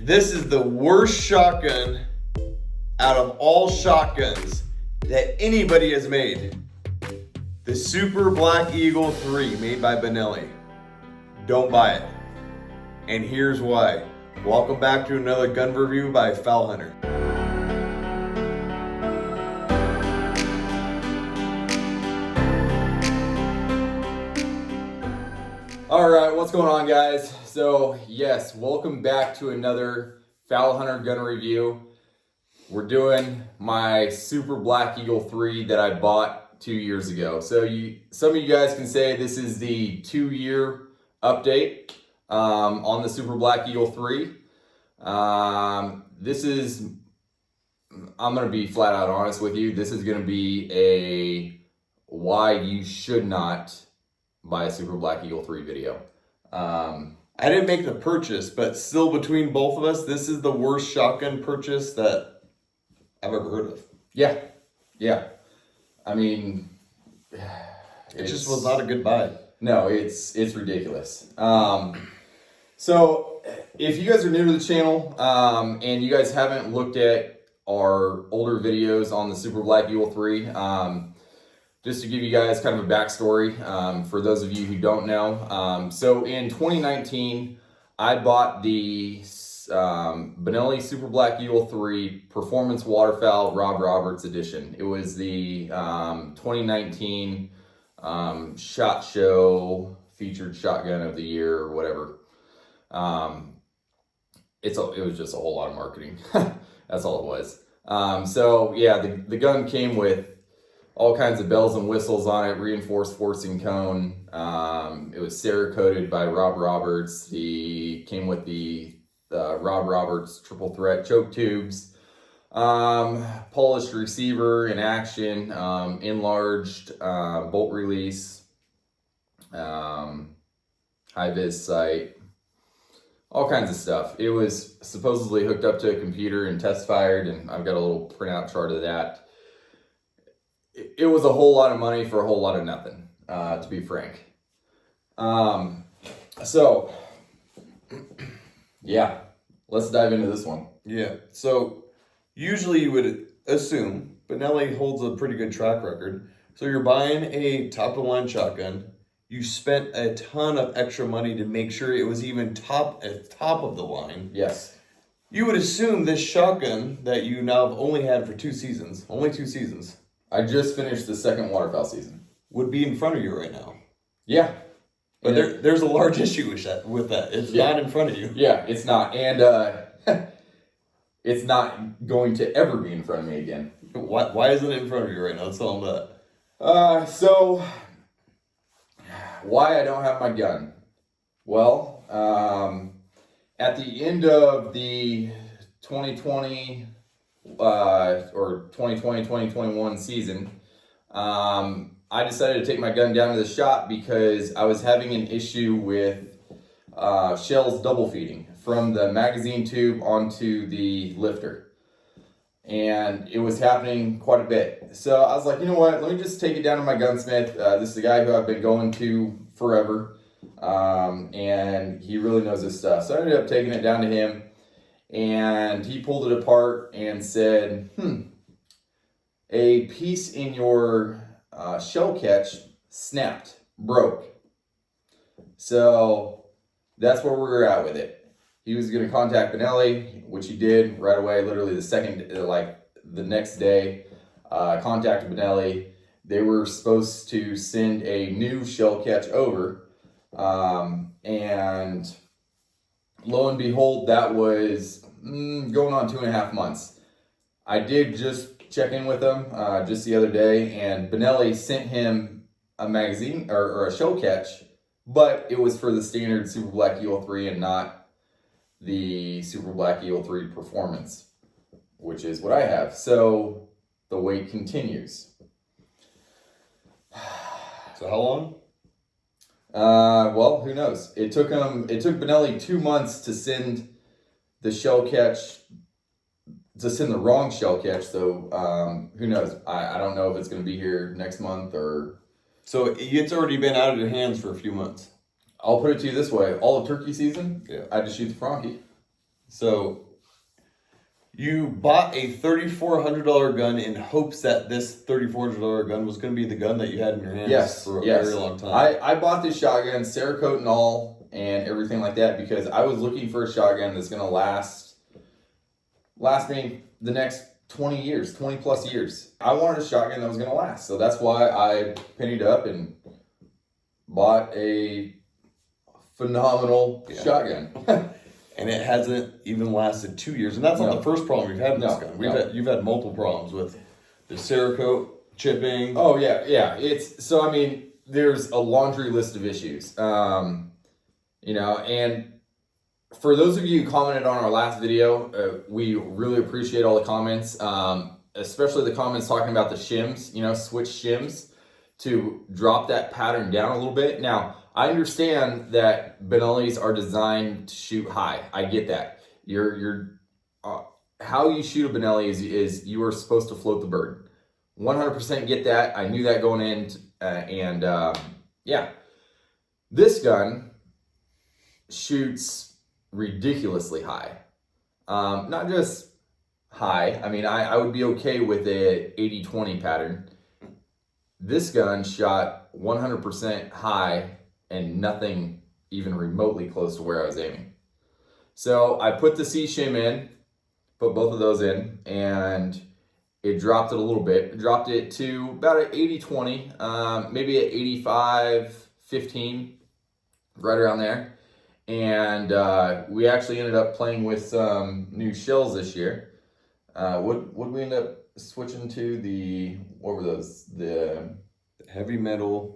This is the worst shotgun out of all shotguns that anybody has made. The Super Black Eagle 3 made by Benelli. Don't buy it. And here's why. Welcome back to another gun review by FALhunter. Alright, what's going on, guys? So, yes, welcome back to another FALhunter gun review. We're doing my Super Black Eagle 3 that I bought 2 years ago. So some of you guys can say this is the 2-year update on the Super Black Eagle 3. I'm going to be flat out honest with you. This is going to be a why you should not buy a Super Black Eagle 3 video. I didn't make the purchase, but still between both of us, this is the worst shotgun purchase that I've ever heard of. Yeah. I mean, it just was not a good buy. No, it's ridiculous. So if you guys are new to the channel and you guys haven't looked at our older videos on the Super Black Eagle 3, just to give you guys kind of a backstory for those of you who don't know. So in 2019, I bought the Benelli Super Black Eagle 3 Performance Waterfowl Rob Roberts edition. It was the 2019 SHOT Show featured shotgun of the year or whatever. It was just a whole lot of marketing. That's all it was. So yeah, the gun came with all kinds of bells and whistles on it, reinforced forcing cone. It was Cerakoted by Rob Roberts. Came with the Rob Roberts triple threat choke tubes, polished receiver in action, enlarged bolt release, high vis sight, all kinds of stuff. It was supposedly hooked up to a computer and test fired, and I've got a little printout chart of that. It was a whole lot of money for a whole lot of nothing, to be frank. So, yeah, let's dive into this one. Yeah, so usually you would assume Benelli holds a pretty good track record. So you're buying a top-of-the-line shotgun. You spent a ton of extra money to make sure it was even top of the line. Yes. You would assume this shotgun that you now have only had for 2 seasons, only 2 seasons. I just finished the second waterfowl season. Would be in front of you right now. Yeah. But there's a large issue with that. It's not in front of you. Yeah, it's not. And it's not going to ever be in front of me again. Why isn't it in front of you right now? Let's tell them that. So, why I don't have my gun? Well, at the end of the 2020... or 2020-2021 season, I decided to take my gun down to the shop because I was having an issue with shells double feeding from the magazine tube onto the lifter, and it was happening quite a bit. So I was like, you know what, let me just take it down to my gunsmith. This is a guy who I've been going to forever, and he really knows his stuff. So I ended up taking it down to him. And he pulled it apart and said, a piece in your shell catch snapped, broke. So that's where we were at with it. He was going to contact Benelli, which he did right away, literally the next day. Contacted Benelli. They were supposed to send a new shell catch over. And lo and behold, that was going on 2.5 months. I did just check in with them just the other day, and Benelli sent him a magazine or a shell catch, but it was for the standard Super Black Eagle 3 and not the Super Black Eagle 3 Performance, which is what I have. So the wait continues. So how long? Well, who knows? It took Benelli 2 months to send the shell catch, to send the wrong shell catch. So, who knows? I don't know if it's going to be here next month or. So it's already been out of your hands for a few months. I'll put it to you this way: all of turkey season, I just shoot the Frankie. So you bought a $3,400 gun in hopes that this $3,400 gun was going to be the gun that you had in your hands for a very long time. I bought this shotgun, Cerakote and all, and everything like that, because I was looking for a shotgun that's going to last me the next 20 plus years. I wanted a shotgun that was going to last. So that's why I pennied up and bought a phenomenal shotgun. And it hasn't even lasted 2 years. And that's not the first problem we've had with this gun. You've had multiple problems with the Cerakote chipping. Oh, yeah. I mean, there's a laundry list of issues. And for those of you who commented on our last video, we really appreciate all the comments, especially the comments talking about the shims, switch shims to drop that pattern down a little bit. Now, I understand that Benellis are designed to shoot high. I get that. How you shoot a Benelli is you are supposed to float the bird. 100% get that. I knew that going in, this gun shoots ridiculously high. Not just high. I mean, I would be okay with a 80-20 pattern. This gun shot 100% high and nothing even remotely close to where I was aiming. So I put the C-shim in, put both of those in, and it dropped it a little bit. It dropped it to about an 80-20, maybe an 85-15, right around there. And we actually ended up playing with some new shells this year. What we end up switching to? What were those? The heavy metal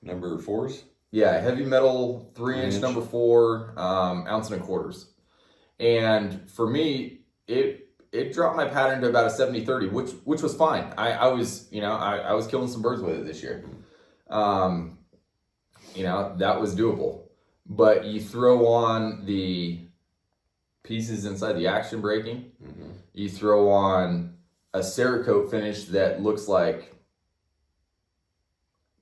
number 4s? Yeah, heavy metal 3-inch number 4, 1.25 ounces. And for me, it dropped my pattern to about a 70-30, which was fine. I was killing some birds with it this year. That was doable. But you throw on the pieces inside the action braking, you throw on a Cerakote finish that looks like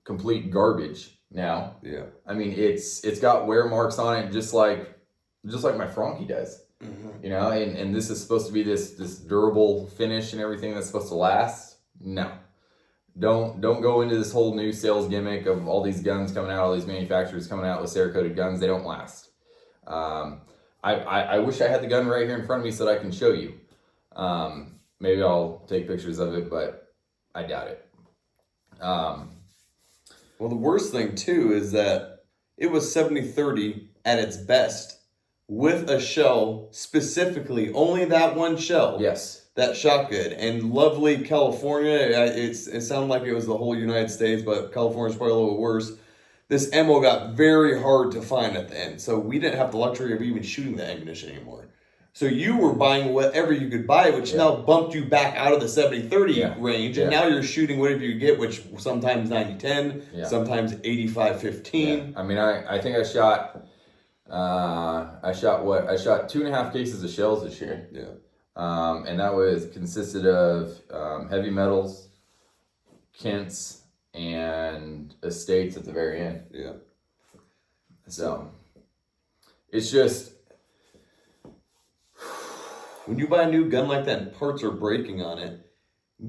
complete garbage now. Yeah. I mean, it's got wear marks on it just like my Franke does. And this is supposed to be this durable finish and everything that's supposed to last. No. Don't go into this whole new sales gimmick of all these guns coming out, all these manufacturers coming out with Cerakoted guns. They don't last. I wish I had the gun right here in front of me so that I can show you. Maybe I'll take pictures of it, but I doubt it. Well, the worst thing, too, is that it was 70-30 at its best with a shell, specifically, only that one shell. Yes. That shot good. And lovely California, it sounded like it was the whole United States, but California's probably a little worse. This ammo got very hard to find at the end, so we didn't have the luxury of even shooting the ammunition anymore. So you were buying whatever you could buy, which now bumped you back out of the 70-30 range, and now you're shooting whatever you get, which sometimes 90-10, sometimes 85-15. Yeah. I mean, I think I shot 2.5 cases of shells this year. Yeah. And that consisted of heavy metals, Kents, and estates at the very end. Yeah. So it's just, when you buy a new gun like that and parts are breaking on it,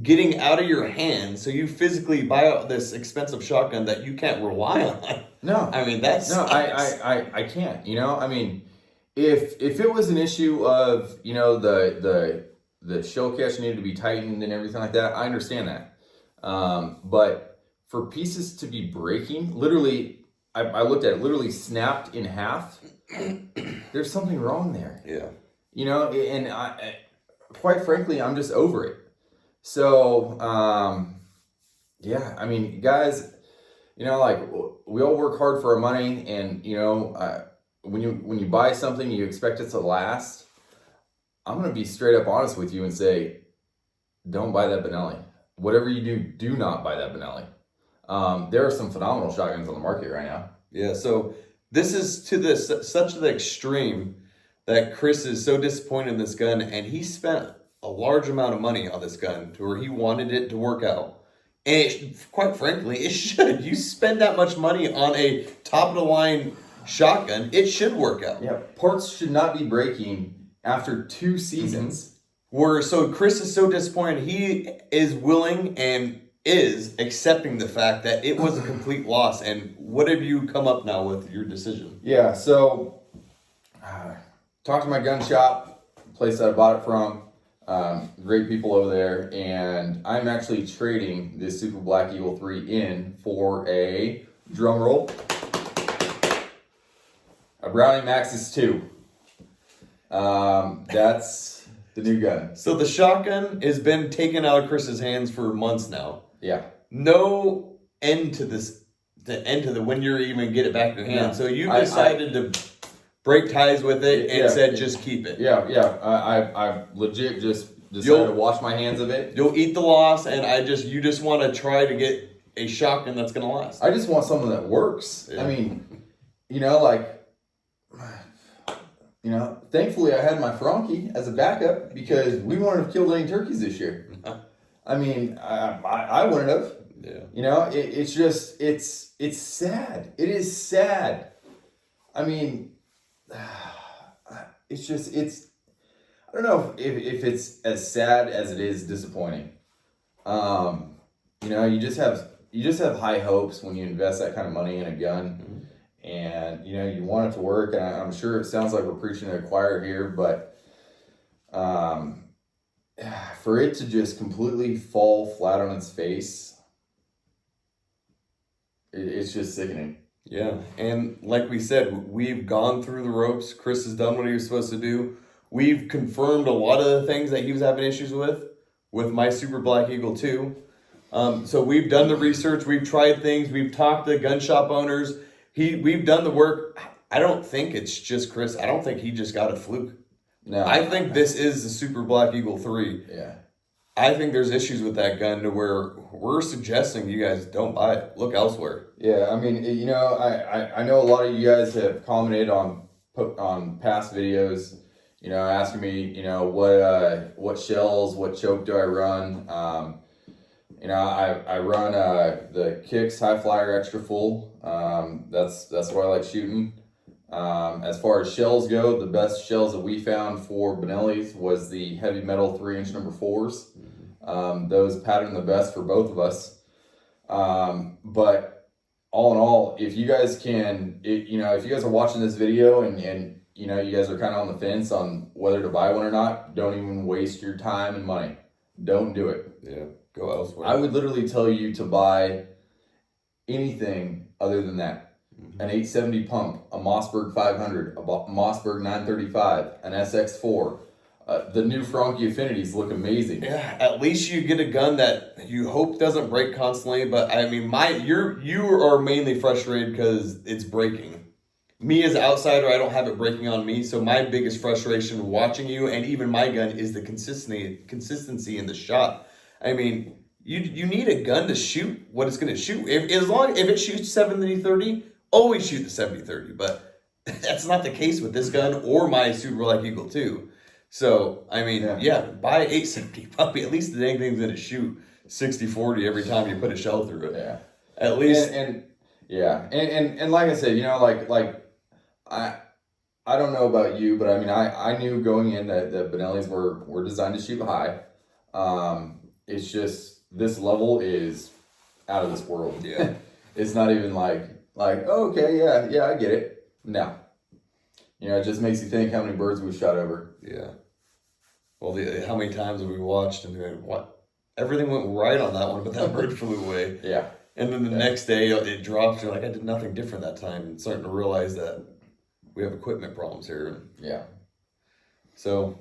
getting out of your hands, so you physically buy out this expensive shotgun that you can't rely on. No. I mean, that's I can't. I mean, if it was an issue of the shell catch needed to be tightened and everything like that, I understand that. But for pieces to be breaking, literally, I looked at it, literally snapped in half. There's something wrong there. Yeah. And quite frankly, I'm just over it. So, I mean, guys, we all work hard for our money, and, when you buy something, you expect it to last. I'm going to be straight up honest with you and say, don't buy that Benelli. Whatever you do not buy that Benelli. There are some phenomenal shotguns on the market right now. Yeah, so this is to such the extreme that Chris is so disappointed in this gun, and he spent a large amount of money on this gun to where he wanted it to work out. And quite frankly, it should. You spend that much money on a top-of-the-line shotgun, it should work out. Yeah, parts should not be breaking after 2 seasons. So Chris is so disappointed. He is willing and is accepting the fact that it was a complete loss. And what have you come up now with your decision? Yeah, so talked to my gun shop, place that I bought it from. Great people over there, and I'm actually trading this Super Black Eagle 3 in for a drum roll, a Browning Maxus 2. That's the new gun. So the shotgun has been taken out of Chris's hands for months now. Yeah. No end to this, when you're even get it back in your hand. Yeah. So you decided to break ties with it and said just keep it. Yeah. I legit just decided to wash my hands of it. You'll eat the loss, and you just want to try to get a shotgun that's gonna last. I just want something that works. Yeah. I mean, thankfully I had my Franke as a backup because we wouldn't have killed any turkeys this year. I mean, I wouldn't have. Yeah. It's sad. It is sad. I mean, I don't know if it's as sad as it is disappointing. You just have high hopes when you invest that kind of money in a gun, and you want it to work. And I'm sure it sounds like we're preaching to the choir here, but for it to just completely fall flat on its face, it's just sickening. Yeah, and like we said, we've gone through the ropes. Chris has done what he was supposed to do. We've confirmed a lot of the things that he was having issues with my Super Black Eagle 2. So we've done the research. We've tried things. We've talked to gun shop owners. We've done the work. I don't think it's just Chris. I don't think he just got a fluke. No. I think this is the Super Black Eagle 3. Yeah. I think there's issues with that gun to where we're suggesting you guys don't buy it. Look elsewhere. Yeah, I mean, I know a lot of you guys have commented on past videos, asking me, what shells, what choke do I run? I run the Kicks High Flyer Extra Full. That's what I like shooting. As far as shells go, the best shells that we found for Benelli's was the heavy metal 3-inch number 4s. Those pattern the best for both of us. But all in all, if you guys if you guys are watching this video and you guys are kind of on the fence on whether to buy one or not, don't even waste your time and money. Don't do it. Yeah, go elsewhere. I would literally tell you to buy anything other than that. An 870 pump, a Mossberg 500, a Mossberg 935, an SX4. The new Franke Affinities look amazing. Yeah, at least you get a gun that you hope doesn't break constantly. But I mean, you are mainly frustrated because it's breaking. Me as an outsider, I don't have it breaking on me. So my biggest frustration watching you and even my gun is the consistency in the shot. I mean, you need a gun to shoot what it's going to shoot. If it shoots 70-30, always shoot the 70-30. But that's not the case with this gun or my Super Black Eagle 2. So, I mean, buy 870 puppy. At least the dang thing's going to shoot 60-40 every time you put a shell through it. Yeah. At least. And like I said, I don't know about you, but I mean, I knew going in that Benelli's were designed to shoot high. It's just, this level is out of this world. Yeah. It's not even like, oh, okay, yeah, I get it. No. It just makes you think how many birds we've shot over. Yeah. Well, how many times have we watched and what? Everything went right on that one, but that bird flew away. Yeah. And then the next day it drops. You're like, I did nothing different that time. And starting to realize that we have equipment problems here. Yeah. So,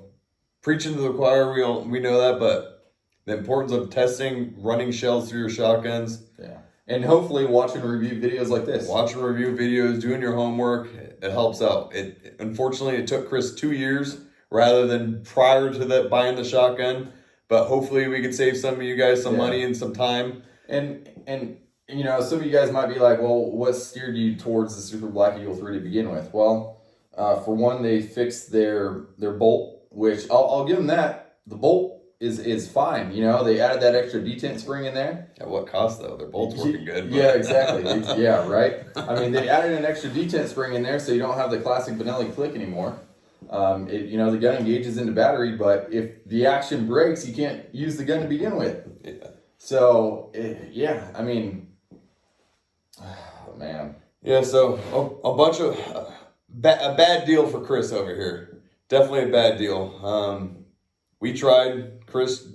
preaching to the choir, we know that, but the importance of testing, running shells through your shotguns. Yeah. And hopefully watching review videos like this. Watching review videos, doing your homework, it helps out. Unfortunately, it took Chris 2 years rather than prior to that buying the shotgun. But hopefully we could save some of you guys some money and some time. And some of you guys might be like, well, what steered you towards the Super Black Eagle 3 to begin with? Well, for one, they fixed their bolt, which I'll give them that. The bolt is fine. You know, they added that extra detent spring in there. At what cost though? They're both working good. But. Yeah, exactly. Yeah, right. I mean, they added an extra detent spring in there, so you don't have the classic Benelli click anymore. You know, the gun engages into battery, but if the action breaks, you can't use the gun to begin with. Yeah. So, yeah, I mean, oh, man. Yeah, so a bunch of a bad deal for Chris over here. Definitely a bad deal. We tried. Chris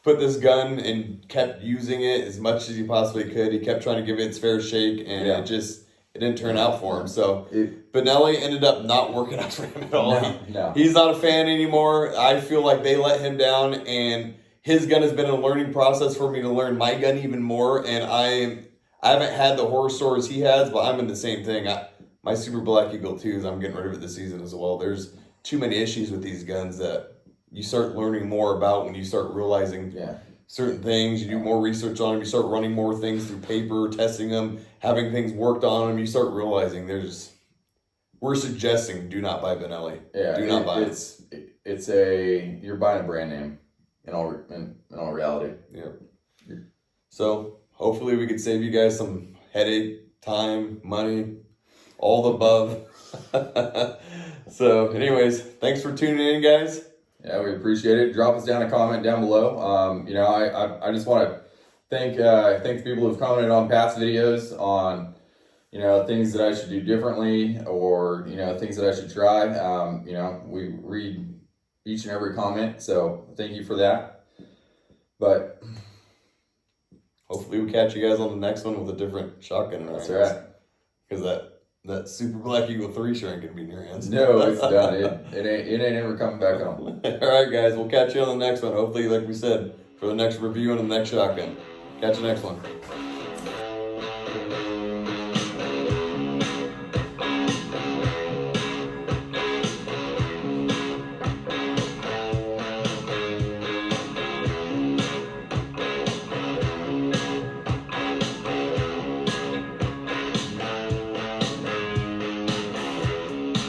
put this gun and kept using it as much as he possibly could. He kept trying to give it its fair shake, and it didn't turn out for him. So Benelli ended up not working out for him at all. No. He's not a fan anymore. I feel like they let him down, and his gun has been a learning process for me to learn my gun even more. And I haven't had the horror stories he has, but I'm in the same thing. My Super Black Eagle 2s, I'm getting rid of it this season as well. There's too many issues with these guns that you start learning more about when you start realizing certain things. You do more research on them. You start running more things through paper, testing them, having things worked on them. You start realizing we're suggesting do not buy Benelli. Yeah, do not buy it. You're buying a brand name in all reality. Yeah. So hopefully we could save you guys some headache, time, money, all the above. So anyways, thanks for tuning in, guys. Yeah, we appreciate it. Drop us down a comment down below. You know, I just want to thank the people who've commented on past videos on, you know, things that I should do differently, or, you know, things that I should try. You know, we read each and every comment, so thank you for that. But hopefully we catch you guys on the next one with a different shotgun. That's right. Because that Super Black Eagle 3 sure ain't gonna be in your hands. No, it's done. It ain't ever coming back on. Alright guys, we'll catch you on the next one. Hopefully, like we said, for the next review and the next shotgun. Catch you next one.